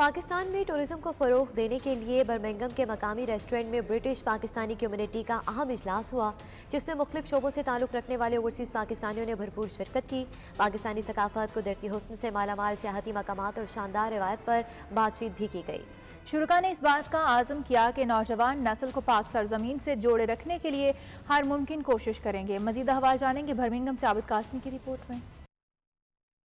پاکستان میں ٹورزم کو فروغ دینے کے لیے برمنگھم کے مقامی ریسٹورنٹ میں برٹش پاکستانی کمیونٹی کا اہم اجلاس ہوا، جس میں مختلف شعبوں سے تعلق رکھنے والے اوورسیز پاکستانیوں نے بھرپور شرکت کی۔ پاکستانی ثقافت، قدرتی حسن سے مالا مال سیاحتی مقامات اور شاندار روایت پر بات چیت بھی کی گئی۔ شرکا نے اس بات کا عزم کیا کہ نوجوان نسل کو پاک سرزمین سے جوڑے رکھنے کے لیے ہر ممکن کوشش کریں گے۔ مزید احوال جانیں گے برمنگھم سے عابد قاسمی کی رپورٹ میں۔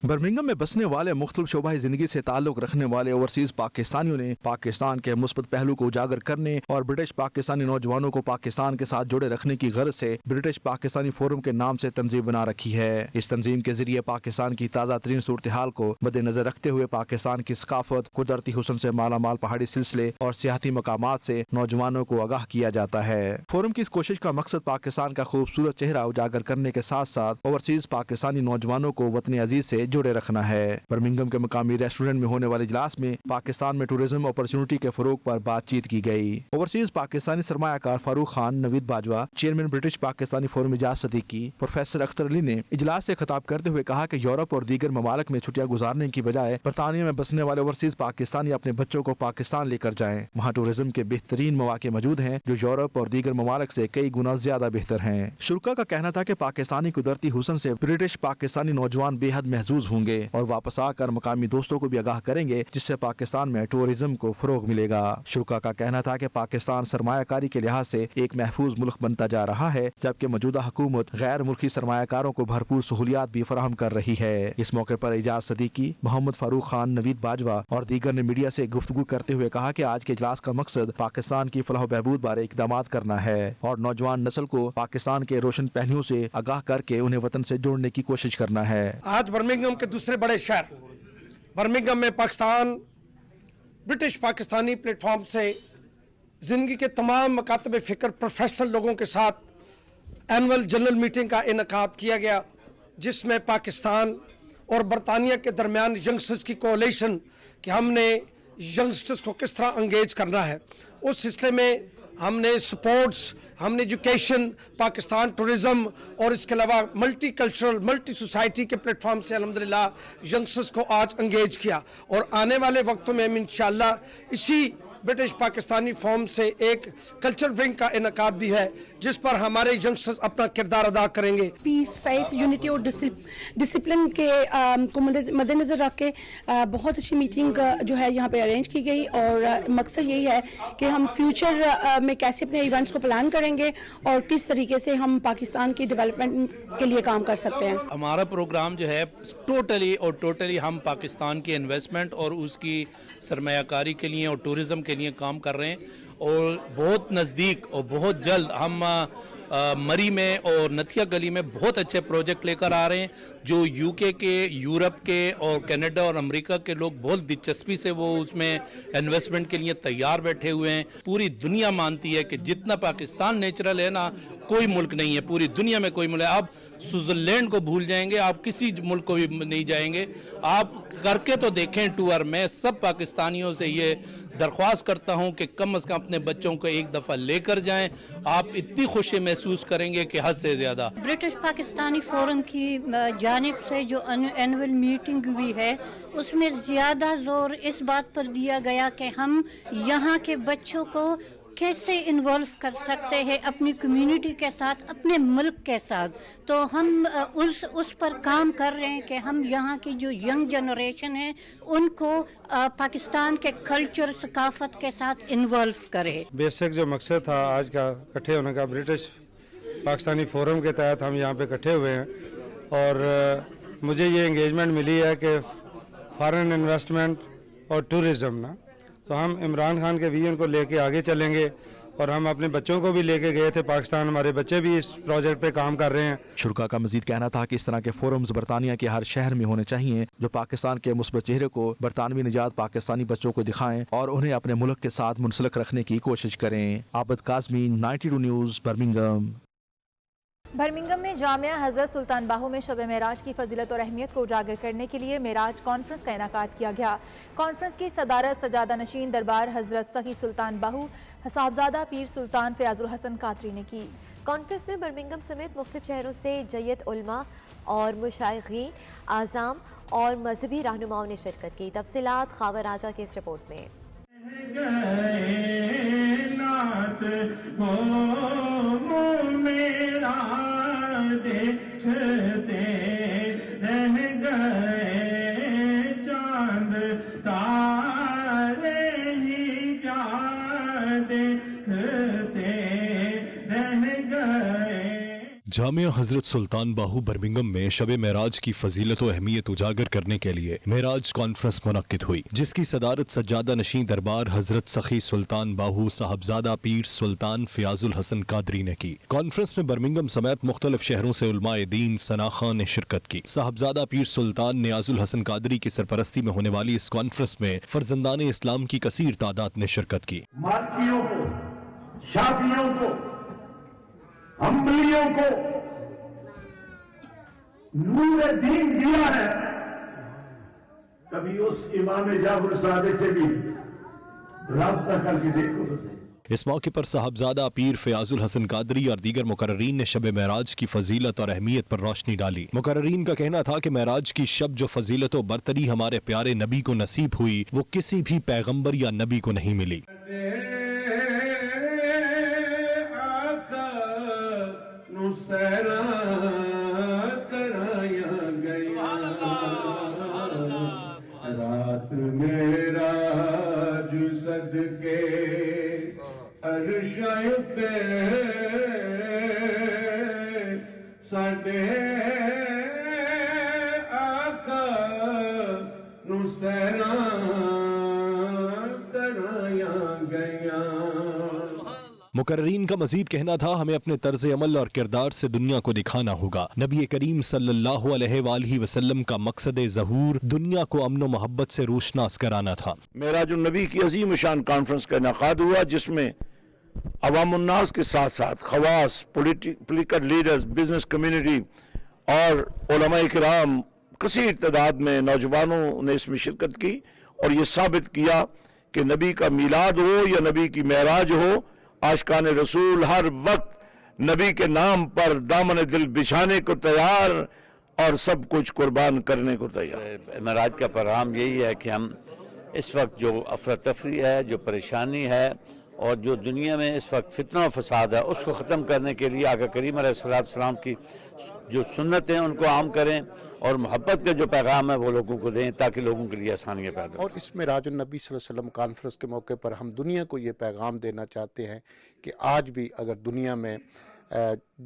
برمنگھم میں بسنے والے مختلف شعبہ زندگی سے تعلق رکھنے والے اوورسیز پاکستانیوں نے پاکستان کے مثبت پہلو کو اجاگر کرنے اور برٹش پاکستانی نوجوانوں کو پاکستان کے ساتھ جوڑے رکھنے کی غرض سے برٹش پاکستانی فورم کے نام سے تنظیم بنا رکھی ہے۔ اس تنظیم کے ذریعے پاکستان کی تازہ ترین صورتحال کو مد نظر رکھتے ہوئے پاکستان کی ثقافت، قدرتی حسن سے مالا مال پہاڑی سلسلے اور سیاحتی مقامات سے نوجوانوں کو آگاہ کیا جاتا ہے۔ فورم کی اس کوشش کا مقصد پاکستان کا خوبصورت چہرہ اجاگر کرنے کے ساتھ ساتھ اوورسیز پاکستانی نوجوانوں کو وطن عزیز سے جوڑے رکھنا ہے۔ برمنگھم کے مقامی ریسٹورنٹ میں ہونے والے اجلاس میں پاکستان میں ٹورزم اپرچونٹی کے فروغ پر بات چیت کی گئی۔ اوورسیز پاکستانی سرمایہ کار Farooq Khan Naveed Bajwa, chairman British Pakistani forum Ejaz Siddiqui, professor Akhtar Ali نے اجلاس سے خطاب کرتے ہوئے کہا کہ یورپ اور دیگر ممالک میں چھٹیاں گزارنے کی بجائے برطانیہ میں بسنے والے اوورسیز پاکستانی اپنے بچوں کو پاکستان لے کر جائیں۔ وہاں ٹورزم کے بہترین مواقع موجود ہیں جو یورپ اور دیگر ممالک سے کئی گنا زیادہ بہتر ہیں۔ شرکا کا کہنا تھا کہ پاکستانی قدرتی حسن سے برٹش پاکستانی نوجوان بے حد محظوظ ہوں گے اور واپس آ کر مقامی دوستوں کو بھی آگاہ کریں گے، جس سے پاکستان میں ٹورزم کو فروغ ملے گا۔ شرکا کا کہنا تھا کہ پاکستان سرمایہ کاری کے لحاظ سے ایک محفوظ ملک بنتا جا رہا ہے، جبکہ موجودہ حکومت غیر ملکی سرمایہ کاروں کو بھرپور سہولیات بھی فراہم کر رہی ہے۔ اس موقع پر اجاز صدیقی، محمد فاروق خان، نوید باجوہ اور دیگر نے میڈیا سے گفتگو کرتے ہوئے کہا کہ آج کے اجلاس کا مقصد پاکستان کی فلاح و بہبود بارے اقدامات کرنا ہے اور نوجوان نسل کو پاکستان کے روشن پہلوؤں سے آگاہ کر کے انہیں وطن سے جوڑنے کی کوشش کرنا ہے۔ آج برمنگھم کے دوسرے بڑے شہر برمنگھم میں Pakistan British Pakistani plate form سے زندگی کے تمام مکاتب فکر پروفیشنل لوگوں کے ساتھ اینول جنرل میٹنگ کا انعقاد کیا گیا، جس میں پاکستان اور برطانیہ کے درمیان ینگسٹرز کی کولیشن کہ ہم نے ینگسٹرز کو کس طرح انگیج کرنا ہے، اس سلسلے میں ہم نے سپورٹس، ہم نے ایجوکیشن، پاکستان ٹورزم اور اس کے علاوہ ملٹی کلچرل ملٹی سوسائٹی کے پلیٹ فارم سے الحمدللہ ینگسٹرز کو آج انگیج کیا، اور آنے والے وقتوں میں ہم انشاءاللہ اسی برٹش پاکستانی فورم سے ایک کلچر ونگ کا انعقاد بھی ہے، جس پر ہمارے ینگسٹرز اپنا کردار ادا کریں گے۔ پیس، فیتھ، یونٹی اور ڈسپلن کے کو مد نظر رکھ کے بہت اچھی میٹنگ جو ہے یہاں پہ ارینج کی گئی، اور مقصد یہی ہے کہ ہم فیوچر میں کیسے اپنے ایونٹس کو پلان کریں گے اور کس طریقے سے ہم پاکستان کی ڈیولپمنٹ کے لیے کام کر سکتے ہیں۔ ہمارا پروگرام جو ہے ٹوٹلی ہم پاکستان کی انویسٹمنٹ اور اس کی سرمایہ کاری کے لیے اور ٹورزم کے لیے کام کر رہے ہیں، اور بہت نزدیک اور بہت جلد ہم مری میں اور نتھیا گلی میں بہت اچھے پروجیکٹ لے کر آ رہے ہیں، جو یو کے، یورپ کے اور کینیڈا اور امریکہ کے لوگ بہت دلچسپی سے وہ اس میں انویسٹمنٹ کے لیے تیار بیٹھے ہوئے ہیں۔ پوری دنیا مانتی ہے کہ جتنا پاکستان نیچرل ہے نا، کوئی ملک نہیں ہے پوری دنیا میں، کوئی ملک ہے۔ آپ سوئٹزرلینڈ کو بھول جائیں گے، آپ کسی ملک کو بھی نہیں جائیں گے، آپ کر کے تو دیکھیں ٹور۔ میں سب پاکستانیوں سے یہ درخواست کرتا ہوں کہ کم از کم اپنے بچوں کو ایک دفعہ لے کر جائیں، آپ اتنی خوشی محسوس کریں گے کہ حد سے زیادہ۔ برٹش پاکستانی فورم کی جانب سے جو اینول میٹنگ ہوئی ہے، اس میں زیادہ زور اس بات پر دیا گیا کہ ہم یہاں کے بچوں کو کیسے انوالو کر سکتے ہیں اپنی کمیونٹی کے ساتھ، اپنے ملک کے ساتھ۔ تو ہم اس پر کام کر رہے ہیں کہ ہم یہاں کی جو ینگ جنریشن ہے ان کو پاکستان کے کلچر، ثقافت کے ساتھ انوالو کرے۔ بیسک جو مقصد تھا آج کا اکٹھے ہونے کا، برٹش پاکستانی فورم کے تحت ہم یہاں پہ اکٹھے ہوئے ہیں، اور مجھے یہ انگیجمنٹ ملی ہے کہ فارن انویسٹمنٹ اور ٹورزم نا، تو ہم عمران خان کے ویژن کو لے کے آگے چلیں گے، اور ہم اپنے بچوں کو بھی لے کے گئے تھے پاکستان، ہمارے بچے بھی اس پروجیکٹ پہ کام کر رہے ہیں۔ شرکا کا مزید کہنا تھا کہ اس طرح کے فورمز برطانیہ کے ہر شہر میں ہونے چاہیے، جو پاکستان کے مثبت چہرے کو برطانوی نژاد پاکستانی بچوں کو دکھائیں اور انہیں اپنے ملک کے ساتھ منسلک رکھنے کی کوشش کریں۔ عابد قاسمی، 92 نیوز، برمنگھم۔ برمنگھم میں جامعہ حضرت سلطان باہو میں شب معراج کی فضیلت اور اہمیت کو اجاگر کرنے کے لیے معراج کانفرنس کا انعقاد کیا گیا۔ کانفرنس کی صدارت سجادہ نشین دربار حضرت سخی سلطان باہو صاحبزادہ پیر سلطان فیاض الحسن قادری نے کی۔ کانفرنس میں برمنگھم سمیت مختلف شہروں سے جیت علماء، اور مشائخین اعظام اور مذہبی رہنماؤں نے شرکت کی۔ تفصیلات خاور راجہ کی اس رپورٹ میں۔ جامعہ حضرت سلطان باہو برمنگم میں شب معراج کی فضیلت و اہمیت اجاگر کرنے کے لیے معراج کانفرنس منعقد ہوئی، جس کی صدارت سجادہ نشین دربار حضرت سخی سلطان باہو صاحبزادہ پیر سلطان فیاض الحسن قادری نے کی۔ کانفرنس میں برمنگم سمیت مختلف شہروں سے علماء دین ثناخواں نے شرکت کی۔ صاحبزادہ پیر سلطان نیاز الحسن قادری کی سرپرستی میں ہونے والی اس کانفرنس میں فرزندان اسلام کی کثیر تعداد نے شرکت کی۔ مالکیوں کو، شافعیوں کو، حنبلیوں کو نور دین دیا ہے، کبھی اس امام جعفر صادق سے بھی رابطہ کر کے دیکھو۔ اس موقع پر صاحبزادہ پیر فیاض الحسن قادری اور دیگر مقررین نے شب معراج کی فضیلت اور اہمیت پر روشنی ڈالی۔ مقررین کا کہنا تھا کہ معراج کی شب جو فضیلت و برتری ہمارے پیارے نبی کو نصیب ہوئی، وہ کسی بھی پیغمبر یا نبی کو نہیں ملی۔ رات معراج صدقے عرشایت ساڈے آقا نو سیراں کرایا گیا۔ مقررین کا مزید کہنا تھا ہمیں اپنے طرز عمل اور کردار سے دنیا کو دکھانا ہوگا۔ نبی کریم صلی اللہ علیہ وآلہ وسلم کا مقصد ظہور دنیا کو امن و محبت سے روشناس کرانا تھا۔ معراج النبی کی عظیم شان کانفرنس کا انعقاد ہوا، جس میں عوام الناس کے ساتھ ساتھ خواص، پولیٹیکل لیڈرز، بزنس کمیونٹی اور علماء کرام کثیر تعداد میں نوجوانوں نے اس میں شرکت کی، اور یہ ثابت کیا کہ نبی کا میلاد ہو یا نبی کی معراج ہو، عاشقان رسول ہر وقت نبی کے نام پر دامن دل بچھانے کو تیار اور سب کچھ قربان کرنے کو تیار۔ معراج کا پیغام یہی ہے کہ ہم اس وقت جو افراتفری ہے، جو پریشانی ہے، اور جو دنیا میں اس وقت فتنہ و فساد ہے، اس کو ختم کرنے کے لیے آقا کریم علیہ السلام کی جو سنتیں ان کو عام کریں، اور محبت کا جو پیغام ہے وہ لوگوں کو دیں، تاکہ لوگوں کے لیے آسانیاں پیدا ہوں۔ اور اس معراج النبی صلی اللہ علیہ وسلم کانفرنس کے موقع پر ہم دنیا کو یہ پیغام دینا چاہتے ہیں کہ آج بھی اگر دنیا میں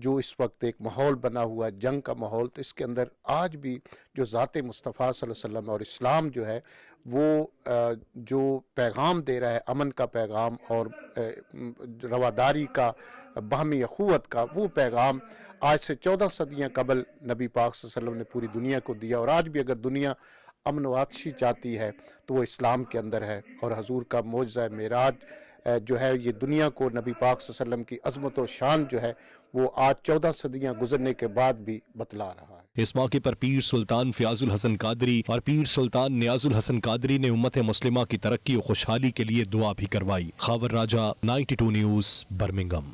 جو اس وقت ایک ماحول بنا ہوا ہے، جنگ کا ماحول، تو اس کے اندر آج بھی جو ذات مصطفیٰ صلی اللہ علیہ وسلم اور اسلام جو ہے وہ جو پیغام دے رہا ہے، امن کا پیغام اور رواداری کا، باہمی اخوت کا، وہ پیغام آج سے 14 صدیاں قبل نبی پاک صلی اللہ علیہ وسلم نے پوری دنیا کو دیا، اور آج بھی اگر دنیا امن و آتشی چاہتی ہے تو وہ اسلام کے اندر ہے۔ اور حضور کا معجزہ معراج جو ہے یہ دنیا کو نبی پاک صلی اللہ علیہ وسلم کی عظمت و شان جو ہے وہ آج 14 صدیاں گزرنے کے بعد بھی بتلا رہا ہے۔ اس موقع پر پیر سلطان فیاض الحسن قادری اور پیر سلطان نیاز الحسن قادری نے امت مسلمہ کی ترقی و خوشحالی کے لیے دعا بھی کروائی۔ خاور راجہ 92 نیوز برمنگم۔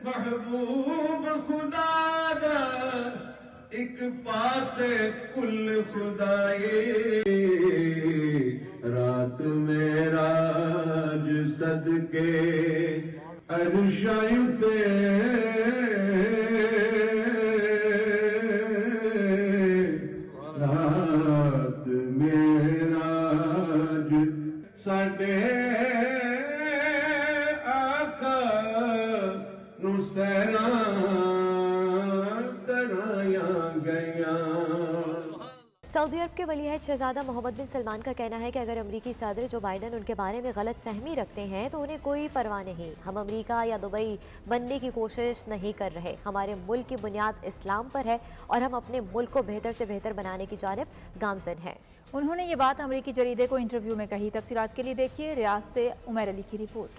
محبوب خدا دا ایک پاس کل خدائی، رات معراج صدقے عرشایت رات معراج ساڈے آقا نو سیراں کرایا گیا۔ سعودی عرب کے ولی عہد شہزادہ محمد بن سلمان کا کہنا ہے کہ اگر امریکی صدر جو بائیڈن ان کے بارے میں غلط فہمی رکھتے ہیں تو انہیں کوئی پرواہ نہیں۔ ہم امریکہ یا دبئی بننے کی کوشش نہیں کر رہے، ہمارے ملک کی بنیاد اسلام پر ہے اور ہم اپنے ملک کو بہتر سے بہتر بنانے کی جانب گامزن ہیں۔ انہوں نے یہ بات امریکی جریدے کو انٹرویو میں کہی۔ تفصیلات کے لیے دیکھیے ریاض سے عمیر علی کی رپورٹ۔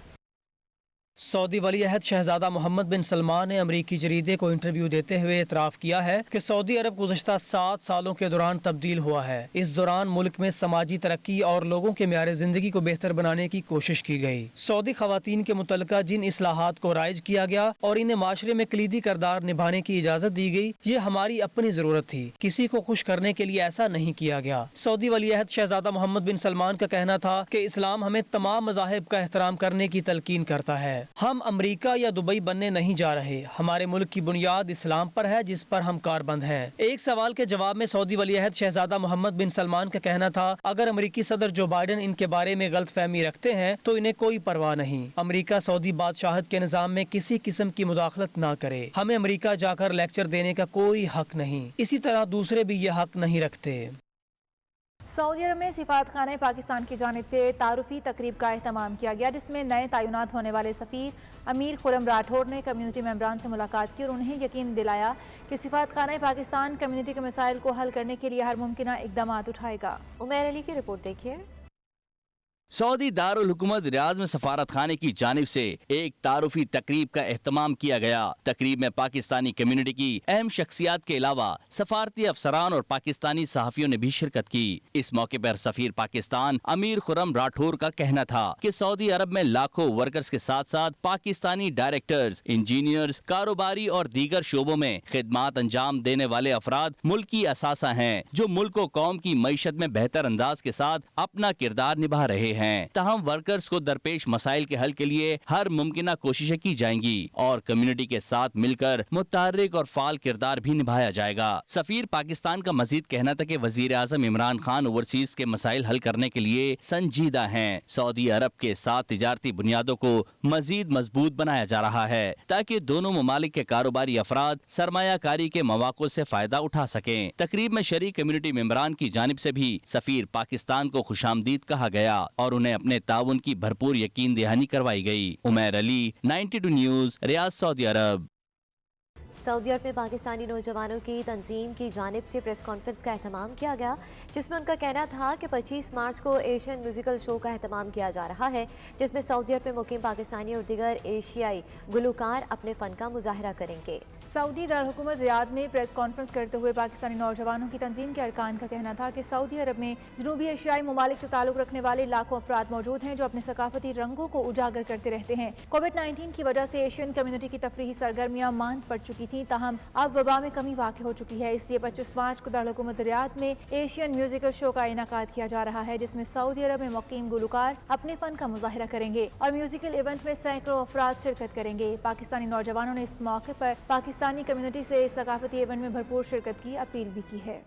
سعودی ولی عہد شہزادہ محمد بن سلمان نے امریکی جریدے کو انٹرویو دیتے ہوئے اعتراف کیا ہے کہ سعودی عرب گزشتہ 7 سالوں کے دوران تبدیل ہوا ہے۔ اس دوران ملک میں سماجی ترقی اور لوگوں کے معیار زندگی کو بہتر بنانے کی کوشش کی گئی۔ سعودی خواتین کے متعلقہ جن اصلاحات کو رائج کیا گیا اور انہیں معاشرے میں کلیدی کردار نبھانے کی اجازت دی گئی، یہ ہماری اپنی ضرورت تھی، کسی کو خوش کرنے کے لیے ایسا نہیں کیا گیا۔ سعودی ولی عہد شہزادہ محمد بن سلمان کا کہنا تھا کہ اسلام ہمیں تمام مذاہب کا احترام کرنے کی تلقین کرتا ہے۔ ہم امریکہ یا دبئی بننے نہیں جا رہے، ہمارے ملک کی بنیاد اسلام پر ہے جس پر ہم کاربند ہیں۔ ایک سوال کے جواب میں سعودی ولی عہد شہزادہ محمد بن سلمان کا کہنا تھا، اگر امریکی صدر جو بائیڈن ان کے بارے میں غلط فہمی رکھتے ہیں تو انہیں کوئی پرواہ نہیں۔ امریکہ سعودی بادشاہت کے نظام میں کسی قسم کی مداخلت نہ کرے، ہمیں امریکہ جا کر لیکچر دینے کا کوئی حق نہیں، اسی طرح دوسرے بھی یہ حق نہیں رکھتے۔ سعودی عرب میں سفارت خانہ پاکستان کی جانب سے تعارفی تقریب کا اہتمام کیا گیا، جس میں نئے تعینات ہونے والے سفیر امیر خرم راٹھور نے کمیونٹی ممبران سے ملاقات کی اور انہیں یقین دلایا کہ سفارت خانہ پاکستان کمیونٹی کے مسائل کو حل کرنے کے لیے ہر ممکنہ اقدامات اٹھائے گا۔ عمیر علی کی رپورٹ دیکھیے۔ سعودی دارالحکومت ریاض میں سفارت خانے کی جانب سے ایک تعارفی تقریب کا اہتمام کیا گیا۔ تقریب میں پاکستانی کمیونٹی کی اہم شخصیات کے علاوہ سفارتی افسران اور پاکستانی صحافیوں نے بھی شرکت کی۔ اس موقع پر سفیر پاکستان امیر خرم راٹھور کا کہنا تھا کہ سعودی عرب میں لاکھوں ورکرز کے ساتھ ساتھ پاکستانی ڈائریکٹرز، انجینئرز، کاروباری اور دیگر شعبوں میں خدمات انجام دینے والے افراد ملک کی اثاثہ ہیں، جو ملک و قوم کی معیشت میں بہتر انداز کے ساتھ اپنا کردار نبھا رہے ہیں۔ تاہم ورکرز کو درپیش مسائل کے حل کے لیے ہر ممکنہ کوششیں کی جائیں گی اور کمیونٹی کے ساتھ مل کر متحرک اور فعال کردار بھی نبھایا جائے گا۔ سفیر پاکستان کا مزید کہنا تھا کہ وزیر اعظم عمران خان اوورسیز کے مسائل حل کرنے کے لیے سنجیدہ ہیں۔ سعودی عرب کے ساتھ تجارتی بنیادوں کو مزید مضبوط بنایا جا رہا ہے تاکہ دونوں ممالک کے کاروباری افراد سرمایہ کاری کے مواقع سے فائدہ اٹھا سکیں۔ تقریب میں شریک کمیونٹی ممبران کی جانب سے بھی سفیر پاکستان کو خوش آمدید کہا گیا اور انہیں اپنے تعاون کی بھرپور یقین دہانی کروائی گئی۔ عمیر علی، 92 نیوز، ریاض، سعودی عرب۔ سعودی عرب میں پاکستانی نوجوانوں کی تنظیم کی جانب سے پریس کانفرنس کا اہتمام کیا گیا، جس میں ان کا کہنا تھا کہ 25 مارچ کو ایشین میوزیکل شو کا اہتمام کیا جا رہا ہے، جس میں سعودی عرب میں مقیم پاکستانی اور دیگر ایشیائی گلوکار اپنے فن کا مظاہرہ کریں گے۔ سعودی دارالحکومت ریاض میں پریس کانفرنس کرتے ہوئے پاکستانی نوجوانوں کی تنظیم کے ارکان کا کہنا تھا کہ سعودی عرب میں جنوبی ایشیائی ممالک سے تعلق رکھنے والے لاکھوں افراد موجود ہیں جو اپنے ثقافتی رنگوں کو اجاگر کرتے رہتے ہیں۔ کووڈ-19 کی وجہ سے ایشین کمیونٹی کی تفریحی سرگرمیاں ماند پڑ چکی تھیں، تاہم اب وبا میں کمی واقع ہو چکی ہے، اس لیے 25 مارچ کو دارالحکومت ریاض میں ایشین میوزیکل شو کا انعقاد کیا جا رہا ہے، جس میں سعودی عرب میں مقیم گلوکار اپنے فن کا مظاہرہ کریں گے اور میوزیکل ایونٹ میں سینکڑوں افراد شرکت کریں گے۔ پاکستانی نوجوانوں نے اس موقع پر پاکستانی کمیونٹی سے اس ثقافتی ایونٹ میں بھرپور شرکت کی اپیل بھی کی ہے۔